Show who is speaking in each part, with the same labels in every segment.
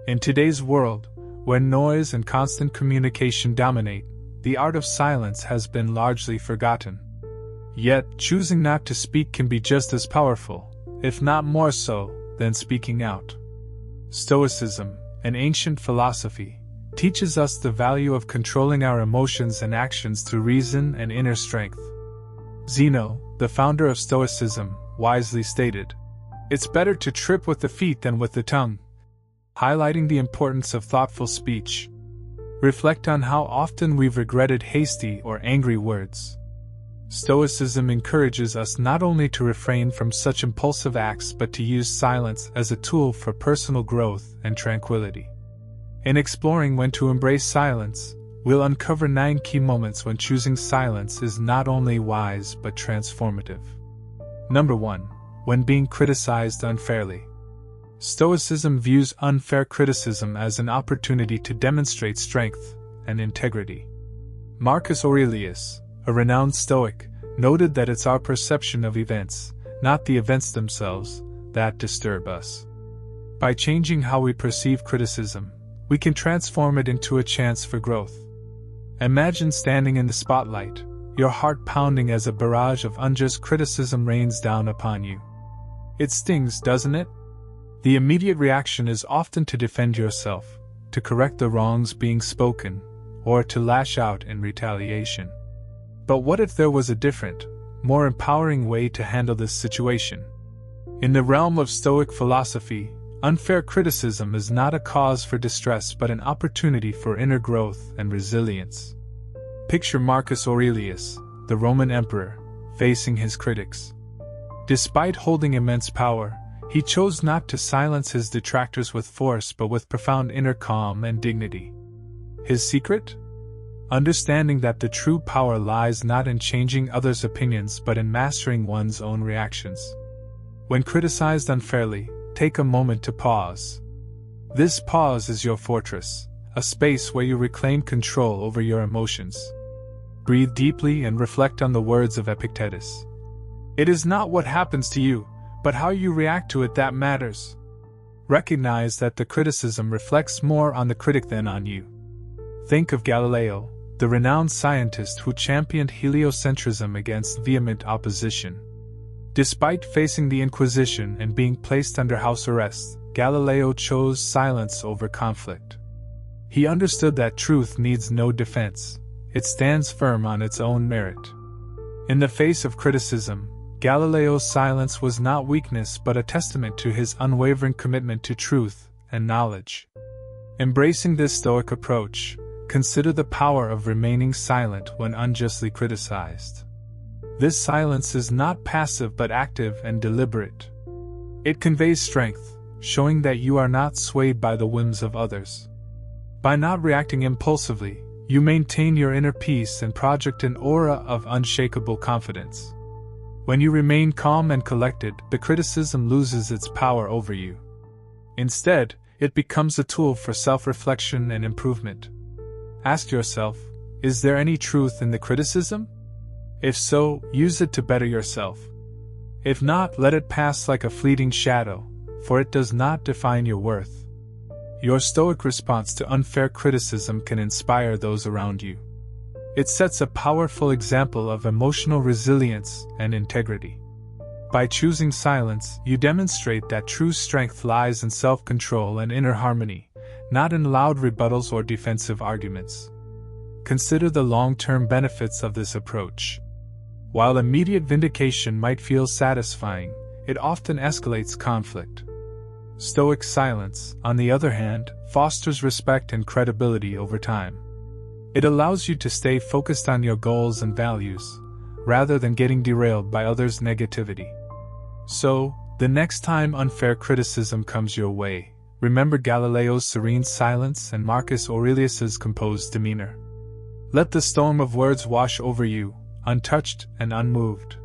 Speaker 1: In today's world, where noise and constant communication dominate, the art of silence has been largely forgotten. Yet, choosing not to speak can be just as powerful, if not more so, than speaking out. Stoicism, an ancient philosophy, teaches us the value of controlling our emotions and actions through reason and inner strength. Zeno, the founder of Stoicism, wisely stated, "It's better to trip with the feet than with the tongue," highlighting the importance of thoughtful speech. Reflect on how often we've regretted hasty or angry words. Stoicism encourages us not only to refrain from such impulsive acts but to use silence as a tool for personal growth and tranquility. In exploring when to embrace silence, we'll uncover 9 key moments when choosing silence is not only wise but transformative. Number 1. When being criticized unfairly. Stoicism views unfair criticism as an opportunity to demonstrate strength and integrity. Marcus Aurelius, a renowned Stoic, noted that it's our perception of events, not the events themselves, that disturb us. By changing how we perceive criticism, we can transform it into a chance for growth. Imagine standing in the spotlight, your heart pounding as a barrage of unjust criticism rains down upon you. It stings, doesn't it? The immediate reaction is often to defend yourself, to correct the wrongs being spoken, or to lash out in retaliation. But what if there was a different, more empowering way to handle this situation? In the realm of Stoic philosophy, unfair criticism is not a cause for distress but an opportunity for inner growth and resilience. Picture Marcus Aurelius, the Roman emperor, facing his critics. Despite holding immense power, he chose not to silence his detractors with force but with profound inner calm and dignity. His secret? Understanding that the true power lies not in changing others' opinions but in mastering one's own reactions. When criticized unfairly, take a moment to pause. This pause is your fortress, a space where you reclaim control over your emotions. Breathe deeply and reflect on the words of Epictetus. It is not what happens to you, but how you react to it that matters. Recognize that the criticism reflects more on the critic than on you. Think of Galileo, the renowned scientist who championed heliocentrism against vehement opposition. Despite facing the Inquisition and being placed under house arrest, Galileo chose silence over conflict. He understood that truth needs no defense, it stands firm on its own merit. In the face of criticism, Galileo's silence was not weakness but a testament to his unwavering commitment to truth and knowledge. Embracing this Stoic approach, consider the power of remaining silent when unjustly criticized. This silence is not passive but active and deliberate. It conveys strength, showing that you are not swayed by the whims of others. By not reacting impulsively, you maintain your inner peace and project an aura of unshakable confidence. When you remain calm and collected, the criticism loses its power over you. Instead, it becomes a tool for self-reflection and improvement. Ask yourself, is there any truth in the criticism? If so, use it to better yourself. If not, let it pass like a fleeting shadow, for it does not define your worth. Your Stoic response to unfair criticism can inspire those around you. It sets a powerful example of emotional resilience and integrity. By choosing silence, you demonstrate that true strength lies in self-control and inner harmony, not in loud rebuttals or defensive arguments. Consider the long-term benefits of this approach. While immediate vindication might feel satisfying, it often escalates conflict. Stoic silence, on the other hand, fosters respect and credibility over time. It allows you to stay focused on your goals and values, rather than getting derailed by others' negativity. So, the next time unfair criticism comes your way, remember Galileo's serene silence and Marcus Aurelius's composed demeanor. Let the storm of words wash over you, untouched and unmoved.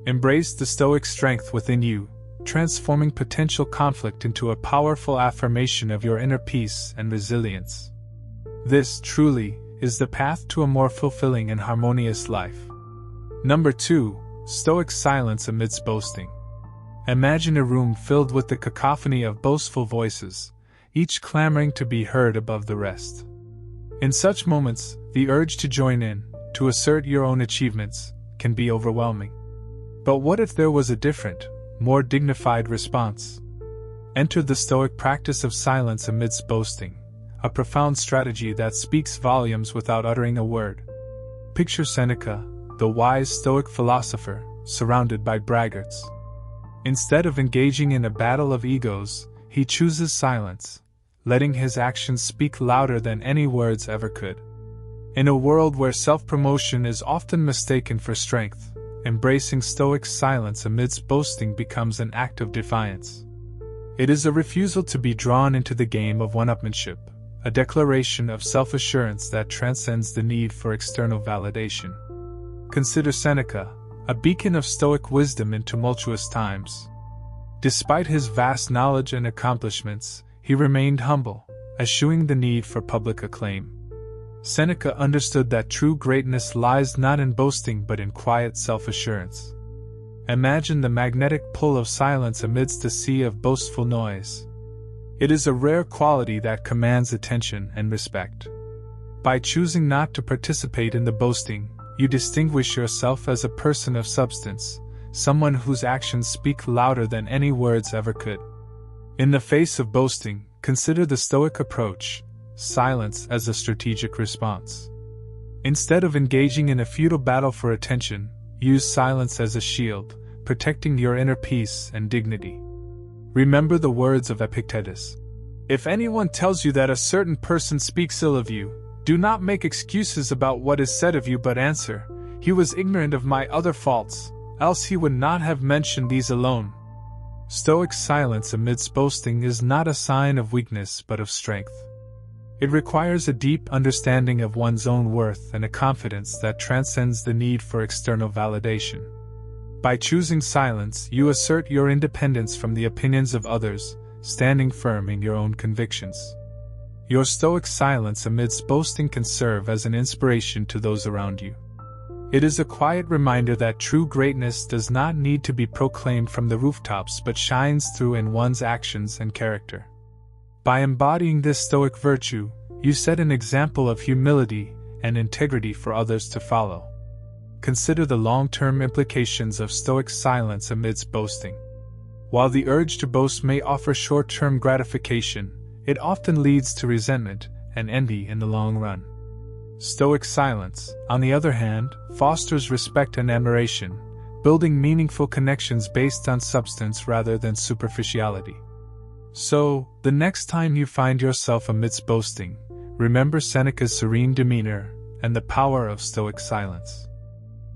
Speaker 1: Embrace the Stoic strength within you, transforming potential conflict into a powerful affirmation of your inner peace and resilience. This, truly, is the path to a more fulfilling and harmonious life. Number 2. Stoic silence amidst boasting. Imagine a room filled with the cacophony of boastful voices, each clamoring to be heard above the rest. In such moments, the urge to join in, to assert your own achievements, can be overwhelming. But what if there was a different, more dignified response? Enter the Stoic practice of silence amidst boasting, a profound strategy that speaks volumes without uttering a word. Picture Seneca, the wise Stoic philosopher, surrounded by braggarts. Instead of engaging in a battle of egos, he chooses silence, letting his actions speak louder than any words ever could. In a world where self-promotion is often mistaken for strength, embracing Stoic silence amidst boasting becomes an act of defiance. It is a refusal to be drawn into the game of one-upmanship, a declaration of self-assurance that transcends the need for external validation. Consider Seneca, a beacon of Stoic wisdom in tumultuous times. Despite his vast knowledge and accomplishments, he remained humble, eschewing the need for public acclaim. Seneca understood that true greatness lies not in boasting but in quiet self-assurance. Imagine the magnetic pull of silence amidst a sea of boastful noise. It is a rare quality that commands attention and respect. By choosing not to participate in the boasting, you distinguish yourself as a person of substance, someone whose actions speak louder than any words ever could. In the face of boasting, consider the Stoic approach, silence as a strategic response. Instead of engaging in a futile battle for attention, use silence as a shield, protecting your inner peace and dignity. Remember the words of Epictetus. If anyone tells you that a certain person speaks ill of you, do not make excuses about what is said of you but answer, he was ignorant of my other faults, else he would not have mentioned these alone. Stoic silence amidst boasting is not a sign of weakness but of strength. It requires a deep understanding of one's own worth and a confidence that transcends the need for external validation. By choosing silence, you assert your independence from the opinions of others, standing firm in your own convictions. Your Stoic silence amidst boasting can serve as an inspiration to those around you. It is a quiet reminder that true greatness does not need to be proclaimed from the rooftops but shines through in one's actions and character. By embodying this Stoic virtue, you set an example of humility and integrity for others to follow. Consider the long-term implications of Stoic silence amidst boasting. While the urge to boast may offer short-term gratification, it often leads to resentment and envy in the long run. Stoic silence, on the other hand, fosters respect and admiration, building meaningful connections based on substance rather than superficiality. So, the next time you find yourself amidst boasting, remember Seneca's serene demeanor and the power of Stoic silence.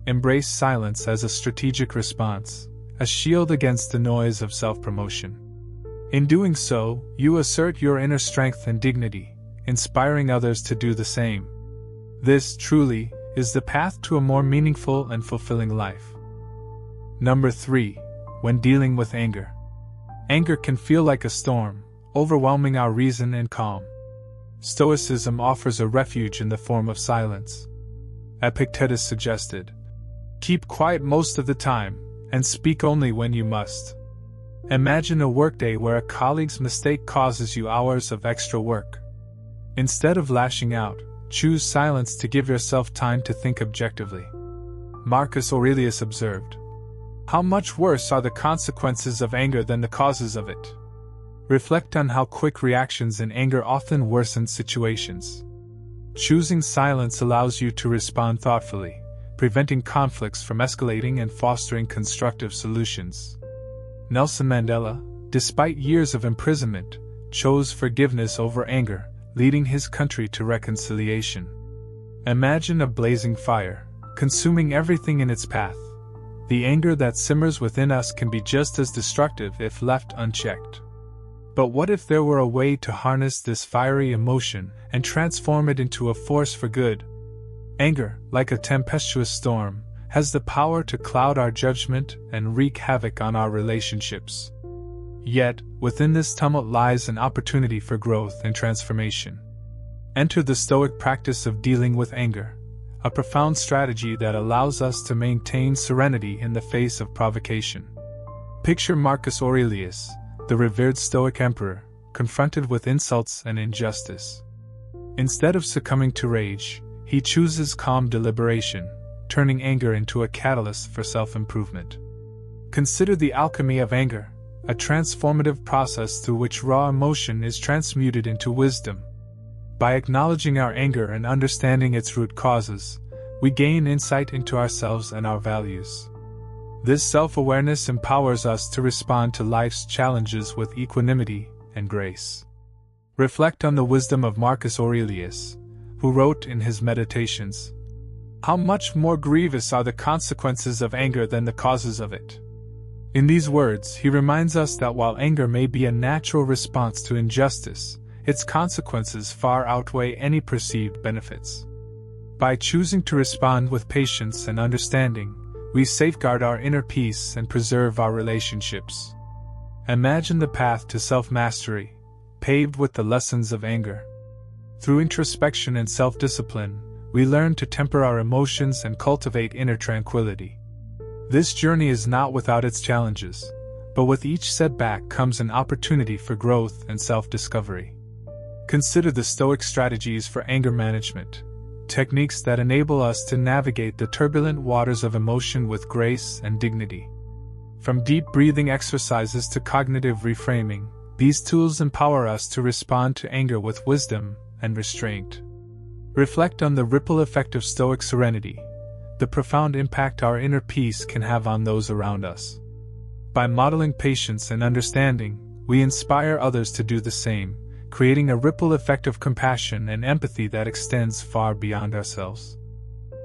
Speaker 1: Embrace silence as a strategic response, a shield against the noise of self-promotion. In doing so, you assert your inner strength and dignity, inspiring others to do the same. This, truly, is the path to a more meaningful and fulfilling life. Number 3. When dealing with anger. Anger can feel like a storm, overwhelming our reason and calm. Stoicism offers a refuge in the form of silence. Epictetus suggested, "Keep quiet most of the time, and speak only when you must." Imagine a workday where a colleague's mistake causes you hours of extra work. Instead of lashing out, choose silence to give yourself time to think objectively. Marcus Aurelius observed, "How much worse are the consequences of anger than the causes of it?" Reflect on how quick reactions in anger often worsen situations. Choosing silence allows you to respond thoughtfully, preventing conflicts from escalating and fostering constructive solutions. Nelson Mandela, despite years of imprisonment, chose forgiveness over anger, leading his country to reconciliation. Imagine a blazing fire, consuming everything in its path. The anger that simmers within us can be just as destructive if left unchecked. But what if there were a way to harness this fiery emotion and transform it into a force for good? Anger, like a tempestuous storm, has the power to cloud our judgment and wreak havoc on our relationships. Yet, within this tumult lies an opportunity for growth and transformation. Enter the Stoic practice of dealing with anger, a profound strategy that allows us to maintain serenity in the face of provocation. Picture Marcus Aurelius, the revered Stoic emperor, confronted with insults and injustice. Instead of succumbing to rage, he chooses calm deliberation, turning anger into a catalyst for self-improvement. Consider the alchemy of anger, a transformative process through which raw emotion is transmuted into wisdom. By acknowledging our anger and understanding its root causes, we gain insight into ourselves and our values. This self-awareness empowers us to respond to life's challenges with equanimity and grace. Reflect on the wisdom of Marcus Aurelius, who wrote in his Meditations, "How much more grievous are the consequences of anger than the causes of it." In these words, he reminds us that while anger may be a natural response to injustice, its consequences far outweigh any perceived benefits. By choosing to respond with patience and understanding, we safeguard our inner peace and preserve our relationships. Imagine the path to self-mastery, paved with the lessons of anger. Through introspection and self-discipline, we learn to temper our emotions and cultivate inner tranquility. This journey is not without its challenges, but with each setback comes an opportunity for growth and self-discovery. Consider the Stoic strategies for anger management, techniques that enable us to navigate the turbulent waters of emotion with grace and dignity. From deep breathing exercises to cognitive reframing, these tools empower us to respond to anger with wisdom and restraint. Reflect on the ripple effect of Stoic serenity, the profound impact our inner peace can have on those around us. By modeling patience and understanding, we inspire others to do the same, creating a ripple effect of compassion and empathy that extends far beyond ourselves.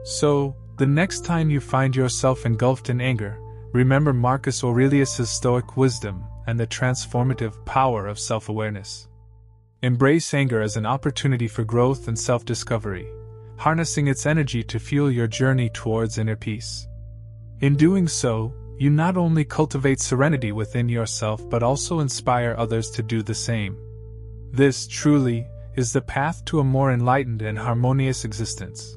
Speaker 1: So, the next time you find yourself engulfed in anger, remember Marcus Aurelius's Stoic wisdom and the transformative power of self-awareness. Embrace anger as an opportunity for growth and self-discovery, harnessing its energy to fuel your journey towards inner peace. In doing so, you not only cultivate serenity within yourself but also inspire others to do the same. This, truly, is the path to a more enlightened and harmonious existence.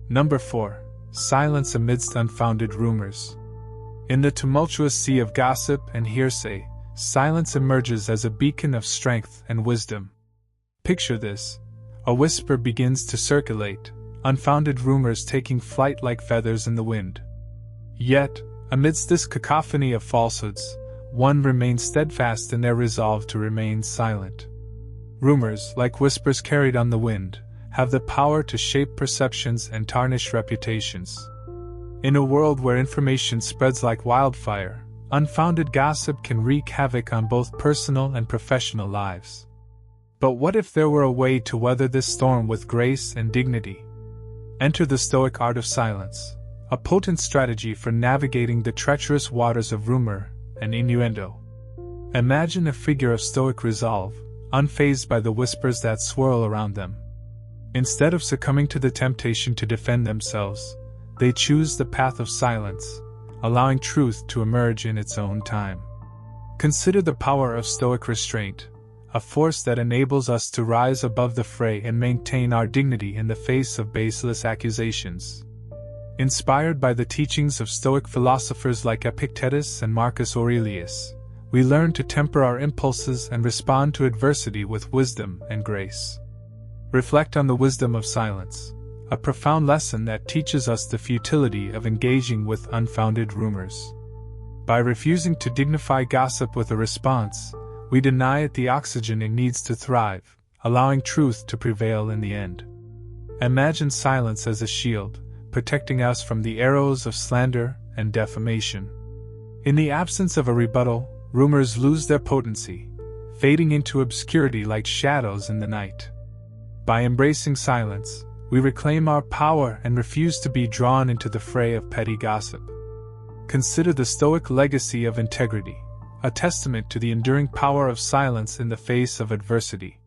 Speaker 1: Number 4. Silence amidst unfounded rumors. In the tumultuous sea of gossip and hearsay, silence emerges as a beacon of strength and wisdom. Picture this. A whisper begins to circulate, unfounded rumors taking flight like feathers in the wind. Yet, amidst this cacophony of falsehoods, one remains steadfast in their resolve to remain silent. Rumors, like whispers carried on the wind, have the power to shape perceptions and tarnish reputations. In a world where information spreads like wildfire, unfounded gossip can wreak havoc on both personal and professional lives. But what if there were a way to weather this storm with grace and dignity? Enter the Stoic art of silence, a potent strategy for navigating the treacherous waters of rumor and innuendo. Imagine a figure of Stoic resolve, unfazed by the whispers that swirl around them. Instead of succumbing to the temptation to defend themselves, they choose the path of silence, allowing truth to emerge in its own time. Consider the power of Stoic restraint, a force that enables us to rise above the fray and maintain our dignity in the face of baseless accusations. Inspired by the teachings of Stoic philosophers like Epictetus and Marcus Aurelius, we learn to temper our impulses and respond to adversity with wisdom and grace. Reflect on the wisdom of silence, a profound lesson that teaches us the futility of engaging with unfounded rumors. By refusing to dignify gossip with a response, we deny it the oxygen it needs to thrive, allowing truth to prevail in the end. Imagine silence as a shield, protecting us from the arrows of slander and defamation. In the absence of a rebuttal, rumors lose their potency, fading into obscurity like shadows in the night. By embracing silence, we reclaim our power and refuse to be drawn into the fray of petty gossip. Consider the Stoic legacy of integrity, a testament to the enduring power of silence in the face of adversity.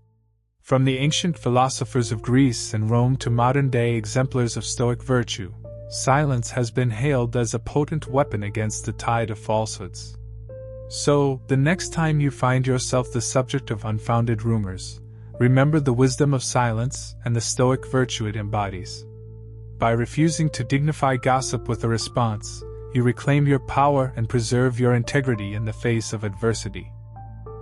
Speaker 1: From the ancient philosophers of Greece and Rome to modern-day exemplars of Stoic virtue, silence has been hailed as a potent weapon against the tide of falsehoods. So, the next time you find yourself the subject of unfounded rumors, remember the wisdom of silence and the Stoic virtue it embodies. By refusing to dignify gossip with a response, you reclaim your power and preserve your integrity in the face of adversity.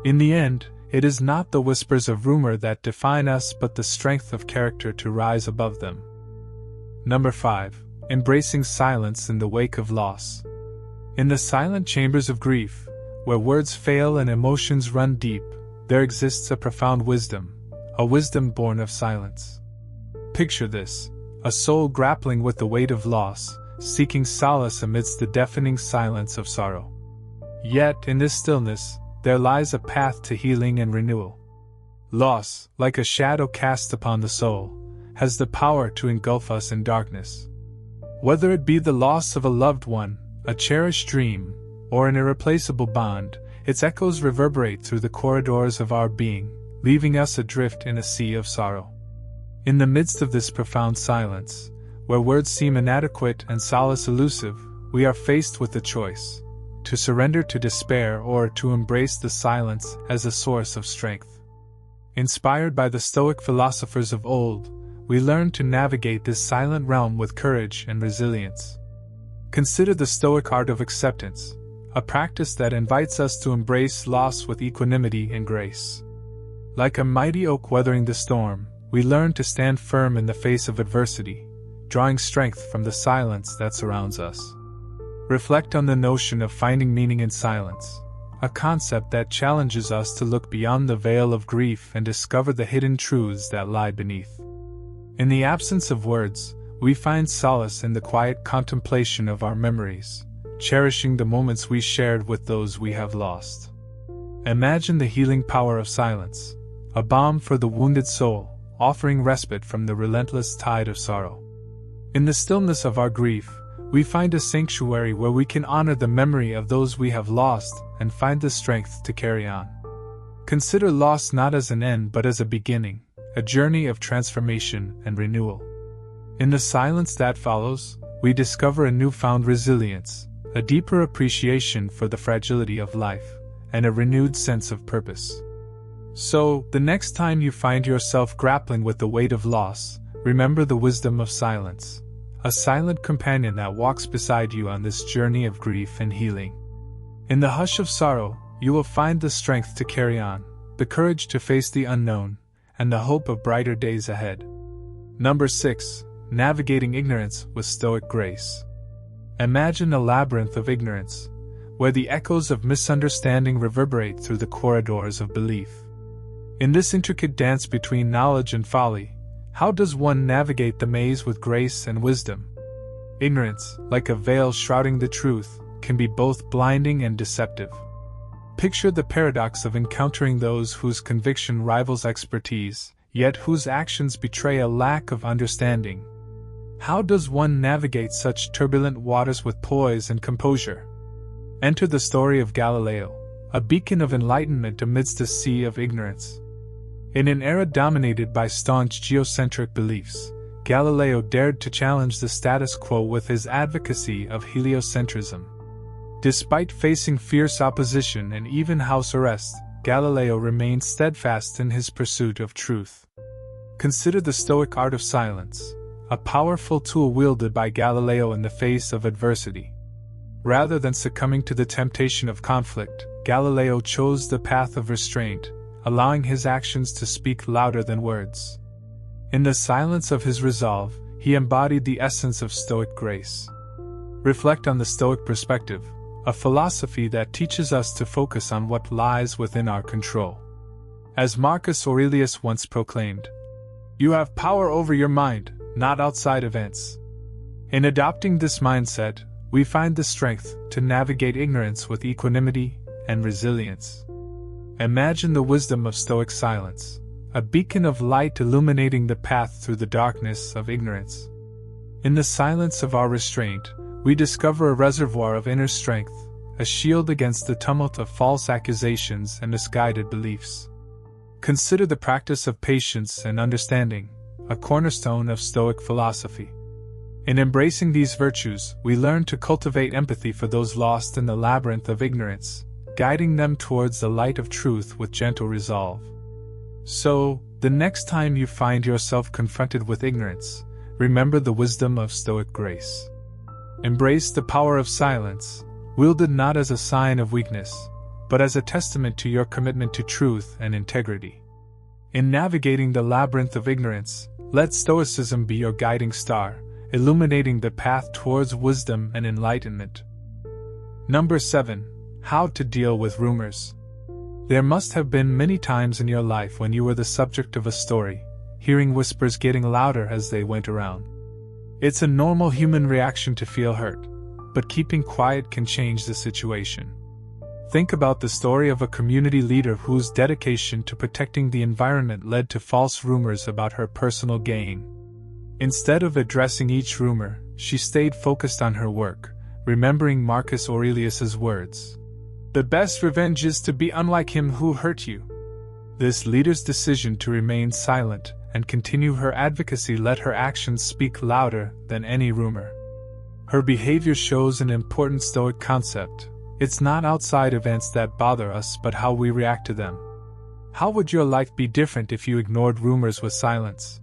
Speaker 1: In the end, It is not the whispers of rumor that define us but the strength of character to rise above them. Number 5. Embracing silence in the wake of loss. In the silent chambers of grief, where words fail and emotions run deep, there exists a profound wisdom, a wisdom born of silence. Picture this: a soul grappling with the weight of loss, seeking solace amidst the deafening silence of sorrow. Yet, in this stillness, there lies a path to healing and renewal. Loss, like a shadow cast upon the soul, has the power to engulf us in darkness. Whether it be the loss of a loved one, a cherished dream, or an irreplaceable bond, its echoes reverberate through the corridors of our being, leaving us adrift in a sea of sorrow. In the midst of this profound silence, where words seem inadequate and solace elusive, we are faced with a choice: to surrender to despair or to embrace the silence as a source of strength. Inspired by the Stoic philosophers of old, we learn to navigate this silent realm with courage and resilience. Consider the Stoic art of acceptance, a practice that invites us to embrace loss with equanimity and grace. Like a mighty oak weathering the storm, we learn to stand firm in the face of adversity, drawing strength from the silence that surrounds us. Reflect on the notion of finding meaning in silence, a concept that challenges us to look beyond the veil of grief and discover the hidden truths that lie beneath. In the absence of words, we find solace in the quiet contemplation of our memories, cherishing the moments we shared with those we have lost. Imagine the healing power of silence, a balm for the wounded soul, offering respite from the relentless tide of sorrow. In the stillness of our grief, we find a sanctuary where we can honor the memory of those we have lost and find the strength to carry on. Consider loss not as an end but as a beginning, a journey of transformation and renewal. In the silence that follows, we discover a newfound resilience, a deeper appreciation for the fragility of life, and a renewed sense of purpose. So, the next time you find yourself grappling with the weight of loss, remember the wisdom of silence, a silent companion that walks beside you on this journey of grief and healing. In the hush of sorrow, you will find the strength to carry on, the courage to face the unknown, and the hope of brighter days ahead. Number 6. Navigating ignorance with Stoic grace. Imagine a labyrinth of ignorance, where the echoes of misunderstanding reverberate through the corridors of belief. In this intricate dance between knowledge and folly, how does one navigate the maze with grace and wisdom? Ignorance, like a veil shrouding the truth, can be both blinding and deceptive. Picture the paradox of encountering those whose conviction rivals expertise, yet whose actions betray a lack of understanding. How does one navigate such turbulent waters with poise and composure? Enter the story of Galileo, a beacon of enlightenment amidst a sea of ignorance. In an era dominated by staunch geocentric beliefs, Galileo dared to challenge the status quo with his advocacy of heliocentrism. Despite facing fierce opposition and even house arrest, Galileo remained steadfast in his pursuit of truth. Consider the Stoic art of silence, a powerful tool wielded by Galileo in the face of adversity. Rather than succumbing to the temptation of conflict, Galileo chose the path of restraint, allowing his actions to speak louder than words. In the silence of his resolve, he embodied the essence of Stoic grace. Reflect on the Stoic perspective, a philosophy that teaches us to focus on what lies within our control. As Marcus Aurelius once proclaimed, "You have power over your mind, not outside events." In adopting this mindset, we find the strength to navigate ignorance with equanimity and resilience. Imagine the wisdom of Stoic silence, a beacon of light illuminating the path through the darkness of ignorance. In the silence of our restraint, we discover a reservoir of inner strength, a shield against the tumult of false accusations and misguided beliefs. Consider the practice of patience and understanding, a cornerstone of Stoic philosophy. In embracing these virtues, we learn to cultivate empathy for those lost in the labyrinth of ignorance, guiding them towards the light of truth with gentle resolve. So, the next time you find yourself confronted with ignorance, remember the wisdom of Stoic grace. Embrace the power of silence, wielded not as a sign of weakness, but as a testament to your commitment to truth and integrity. In navigating the labyrinth of ignorance, let Stoicism be your guiding star, illuminating the path towards wisdom and enlightenment. Number 7. How to deal with rumors. There must have been many times in your life when you were the subject of a story, hearing whispers getting louder as they went around. It's a normal human reaction to feel hurt, but keeping quiet can change the situation. Think about the story of a community leader whose dedication to protecting the environment led to false rumors about her personal gain. Instead of addressing each rumor, she stayed focused on her work, remembering Marcus Aurelius's words. "The best revenge is to be unlike him who hurt you." This leader's decision to remain silent and continue her advocacy let her actions speak louder than any rumor. Her behavior shows an important Stoic concept. It's not outside events that bother us but how we react to them. How would your life be different if you ignored rumors with silence?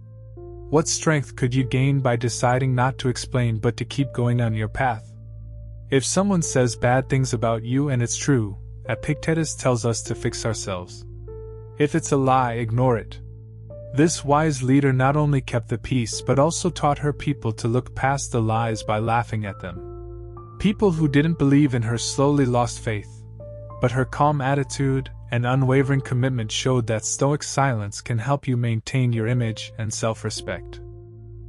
Speaker 1: What strength could you gain by deciding not to explain but to keep going on your path? If someone says bad things about you and it's true, Epictetus tells us to fix ourselves. If it's a lie, ignore it. This wise leader not only kept the peace but also taught her people to look past the lies by laughing at them. People who didn't believe in her slowly lost faith, but her calm attitude and unwavering commitment showed that Stoic silence can help you maintain your image and self-respect.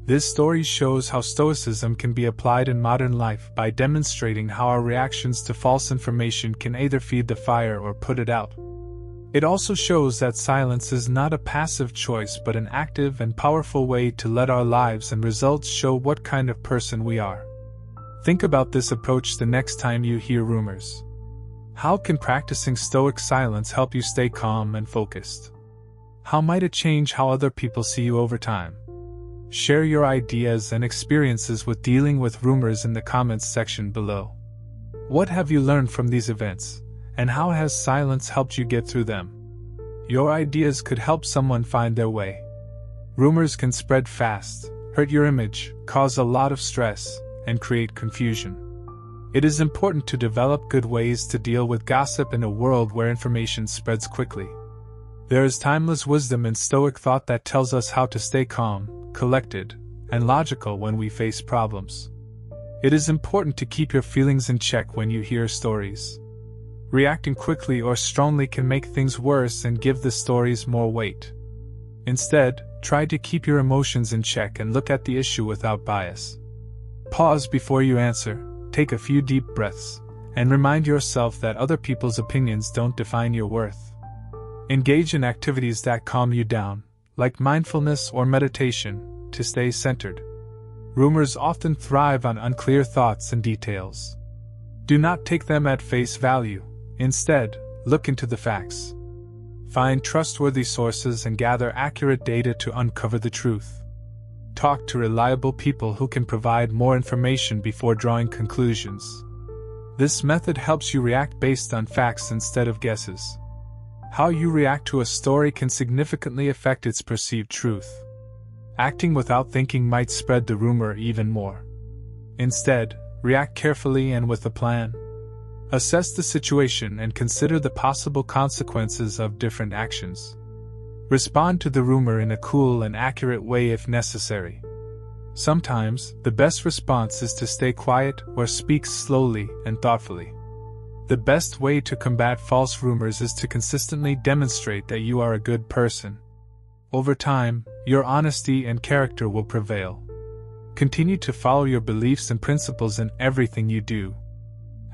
Speaker 1: This story shows how Stoicism can be applied in modern life by demonstrating how our reactions to false information can either feed the fire or put it out. It also shows that silence is not a passive choice but an active and powerful way to let our lives and results show what kind of person we are. Think about this approach the next time you hear rumors. How can practicing Stoic silence help you stay calm and focused? How might it change how other people see you over time? Share your ideas and experiences with dealing with rumors in the comments section below. What have you learned from these events, and how has silence helped you get through them? Your ideas could help someone find their way. Rumors can spread fast, hurt your image, cause a lot of stress, and create confusion. It is important to develop good ways to deal with gossip in a world where information spreads quickly. There is timeless wisdom in Stoic thought that tells us how to stay calm, collected, and logical when we face problems. It is important to keep your feelings in check when you hear stories. Reacting quickly or strongly can make things worse and give the stories more weight. Instead, try to keep your emotions in check and look at the issue without bias. Pause before you answer, take a few deep breaths, and remind yourself that other people's opinions don't define your worth. Engage in activities that calm you down, like mindfulness or meditation, to stay centered. Rumors often thrive on unclear thoughts and details. Do not take them at face value. Instead, look into the facts. Find trustworthy sources and gather accurate data to uncover the truth. Talk to reliable people who can provide more information before drawing conclusions. This method helps you react based on facts instead of guesses. How you react to a story can significantly affect its perceived truth. Acting without thinking might spread the rumor even more. Instead, react carefully and with a plan. Assess the situation and consider the possible consequences of different actions. Respond to the rumor in a cool and accurate way if necessary. Sometimes, the best response is to stay quiet or speak slowly and thoughtfully. The best way to combat false rumors is to consistently demonstrate that you are a good person. Over time, your honesty and character will prevail. Continue to follow your beliefs and principles in everything you do.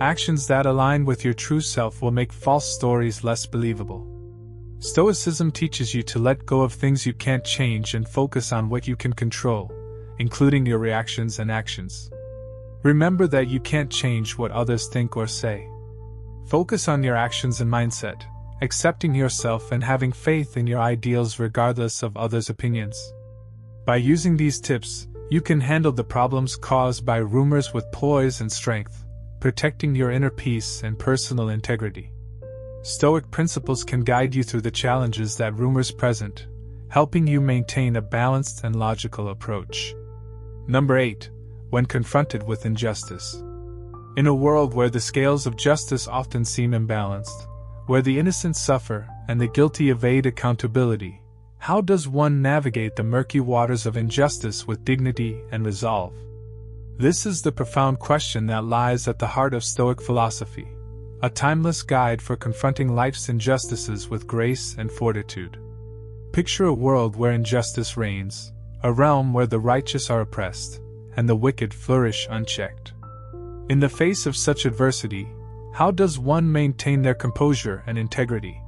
Speaker 1: Actions that align with your true self will make false stories less believable. Stoicism teaches you to let go of things you can't change and focus on what you can control, including your reactions and actions. Remember that you can't change what others think or say. Focus on your actions and mindset, accepting yourself and having faith in your ideals regardless of others' opinions. By using these tips, you can handle the problems caused by rumors with poise and strength, protecting your inner peace and personal integrity. Stoic principles can guide you through the challenges that rumors present, helping you maintain a balanced and logical approach. Number 8. When confronted with injustice. In a world where the scales of justice often seem imbalanced, where the innocent suffer and the guilty evade accountability, how does one navigate the murky waters of injustice with dignity and resolve? This is the profound question that lies at the heart of Stoic philosophy, a timeless guide for confronting life's injustices with grace and fortitude. Picture a world where injustice reigns, a realm where the righteous are oppressed, and the wicked flourish unchecked. In the face of such adversity, how does one maintain their composure and integrity?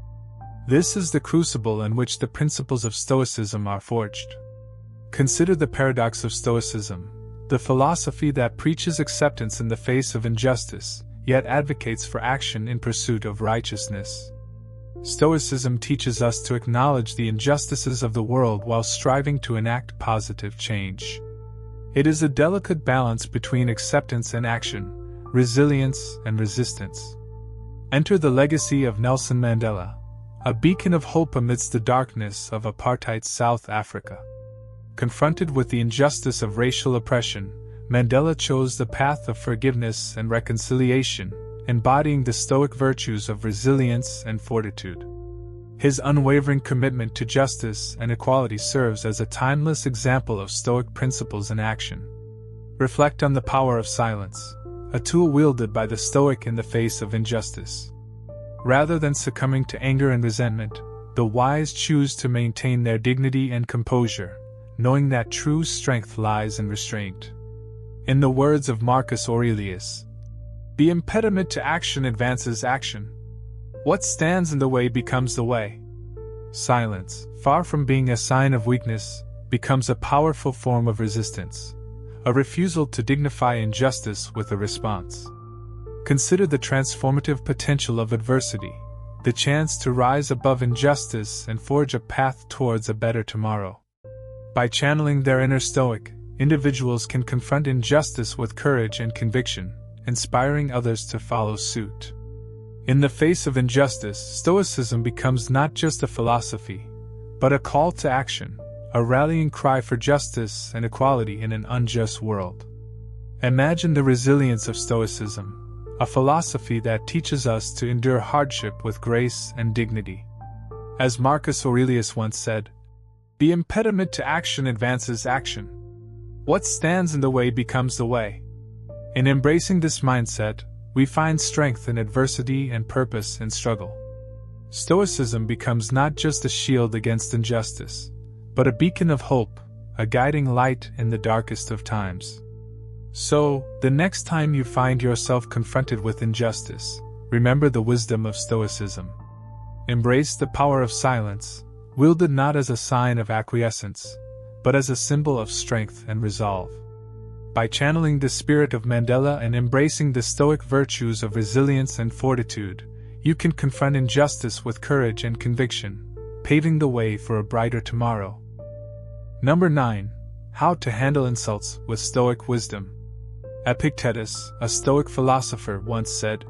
Speaker 1: This is the crucible in which the principles of Stoicism are forged. Consider the paradox of Stoicism, the philosophy that preaches acceptance in the face of injustice, yet advocates for action in pursuit of righteousness. Stoicism teaches us to acknowledge the injustices of the world while striving to enact positive change. It is a delicate balance between acceptance and action, resilience and resistance. Enter the legacy of Nelson Mandela, a beacon of hope amidst the darkness of apartheid South Africa. Confronted with the injustice of racial oppression, Mandela chose the path of forgiveness and reconciliation, embodying the Stoic virtues of resilience and fortitude. His unwavering commitment to justice and equality serves as a timeless example of Stoic principles in action. Reflect on the power of silence, a tool wielded by the Stoic in the face of injustice. Rather than succumbing to anger and resentment, the wise choose to maintain their dignity and composure, knowing that true strength lies in restraint. In the words of Marcus Aurelius, "The impediment to action advances action. What stands in the way becomes the way." Silence, far from being a sign of weakness, becomes a powerful form of resistance, a refusal to dignify injustice with a response. Consider the transformative potential of adversity, the chance to rise above injustice and forge a path towards a better tomorrow. By channeling their inner Stoic, individuals can confront injustice with courage and conviction, inspiring others to follow suit. In the face of injustice, Stoicism becomes not just a philosophy, but a call to action, a rallying cry for justice and equality in an unjust world. Imagine the resilience of Stoicism, a philosophy that teaches us to endure hardship with grace and dignity. As Marcus Aurelius once said, "The impediment to action advances action. What stands in the way becomes the way." In embracing this mindset, we find strength in adversity and purpose in struggle. Stoicism becomes not just a shield against injustice, but a beacon of hope, a guiding light in the darkest of times. So, the next time you find yourself confronted with injustice, remember the wisdom of Stoicism. Embrace the power of silence, wielded not as a sign of acquiescence, but as a symbol of strength and resolve. By channeling the spirit of Mandela and embracing the Stoic virtues of resilience and fortitude, you can confront injustice with courage and conviction, paving the way for a brighter tomorrow. Number 9. How to handle insults with Stoic wisdom. Epictetus, a Stoic philosopher, once said,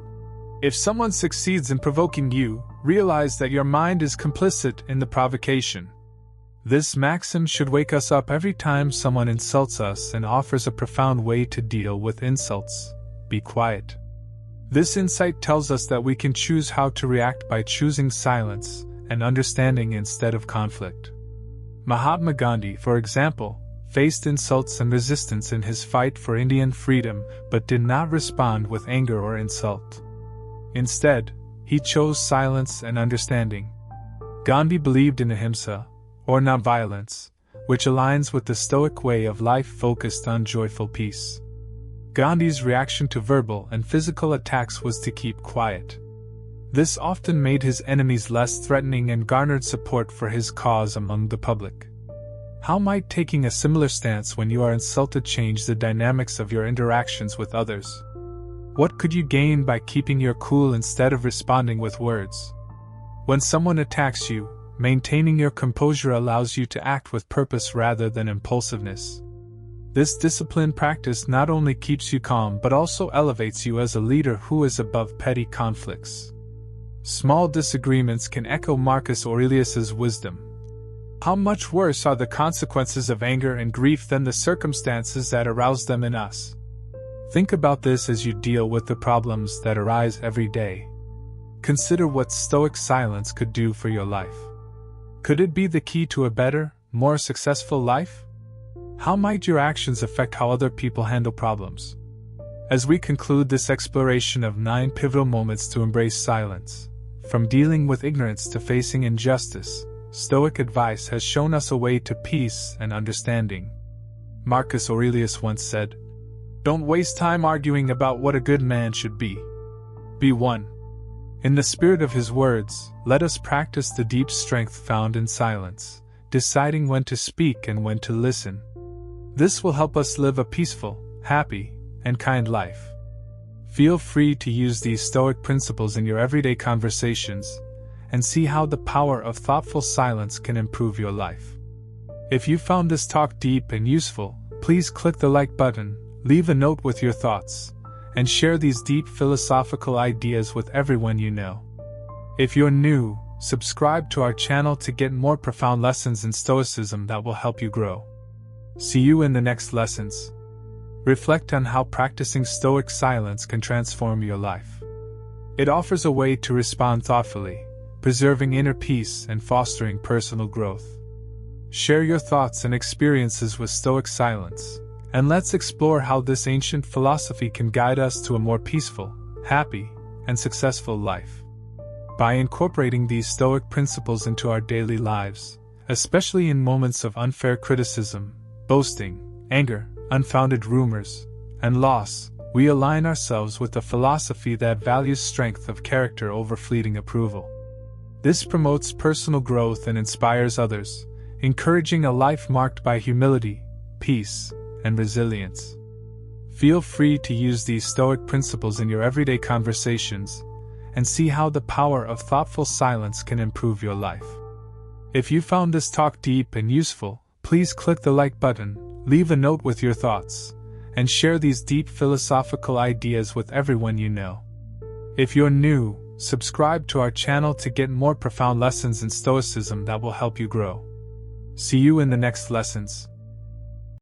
Speaker 1: "If someone succeeds in provoking you, realize that your mind is complicit in the provocation." This maxim should wake us up every time someone insults us and offers a profound way to deal with insults: be quiet. This insight tells us that we can choose how to react by choosing silence and understanding instead of conflict. Mahatma Gandhi, for example, faced insults and resistance in his fight for Indian freedom, but did not respond with anger or insult. Instead, he chose silence and understanding. Gandhi believed in ahimsa, or nonviolence, which aligns with the Stoic way of life focused on joyful peace. Gandhi's reaction to verbal and physical attacks was to keep quiet. This often made his enemies less threatening and garnered support for his cause among the public. How might taking a similar stance when you are insulted change the dynamics of your interactions with others? What could you gain by keeping your cool instead of responding with words? When someone attacks you, maintaining your composure allows you to act with purpose rather than impulsiveness. This disciplined practice not only keeps you calm but also elevates you as a leader who is above petty conflicts. Small disagreements can echo Marcus Aurelius's wisdom. How much worse are the consequences of anger and grief than the circumstances that arouse them in us? Think about this as you deal with the problems that arise every day. Consider what Stoic silence could do for your life. Could it be the key to a better, more successful life? How might your actions affect how other people handle problems? As we conclude this exploration of 9 pivotal moments to embrace silence, from dealing with ignorance to facing injustice, Stoic advice has shown us a way to peace and understanding. Marcus Aurelius once said, "Don't waste time arguing about what a good man should be. Be one." In the spirit of his words, let us practice the deep strength found in silence, deciding when to speak and when to listen. This will help us live a peaceful, happy, and kind life. Feel free to use these Stoic principles in your everyday conversations, and see how the power of thoughtful silence can improve your life. If you found this talk deep and useful, please click the like button, leave a note with your thoughts, and share these deep philosophical ideas with everyone you know. If you're new, subscribe to our channel to get more profound lessons in Stoicism that will help you grow. See you in the next lessons. Reflect on how practicing Stoic silence can transform your life. It offers a way to respond thoughtfully, preserving inner peace and fostering personal growth. Share your thoughts and experiences with Stoic silence, and let's explore how this ancient philosophy can guide us to a more peaceful, happy, and successful life. By incorporating these Stoic principles into our daily lives, especially in moments of unfair criticism, boasting, anger, unfounded rumors, and loss, we align ourselves with a philosophy that values strength of character over fleeting approval. This promotes personal growth and inspires others, encouraging a life marked by humility, peace, and resilience. Feel free to use these Stoic principles in your everyday conversations, and see how the power of thoughtful silence can improve your life. If you found this talk deep and useful, please click the like button, leave a note with your thoughts, and share these deep philosophical ideas with everyone you know. If you're new, subscribe to our channel to get more profound lessons in Stoicism that will help you grow. See you in the next lessons.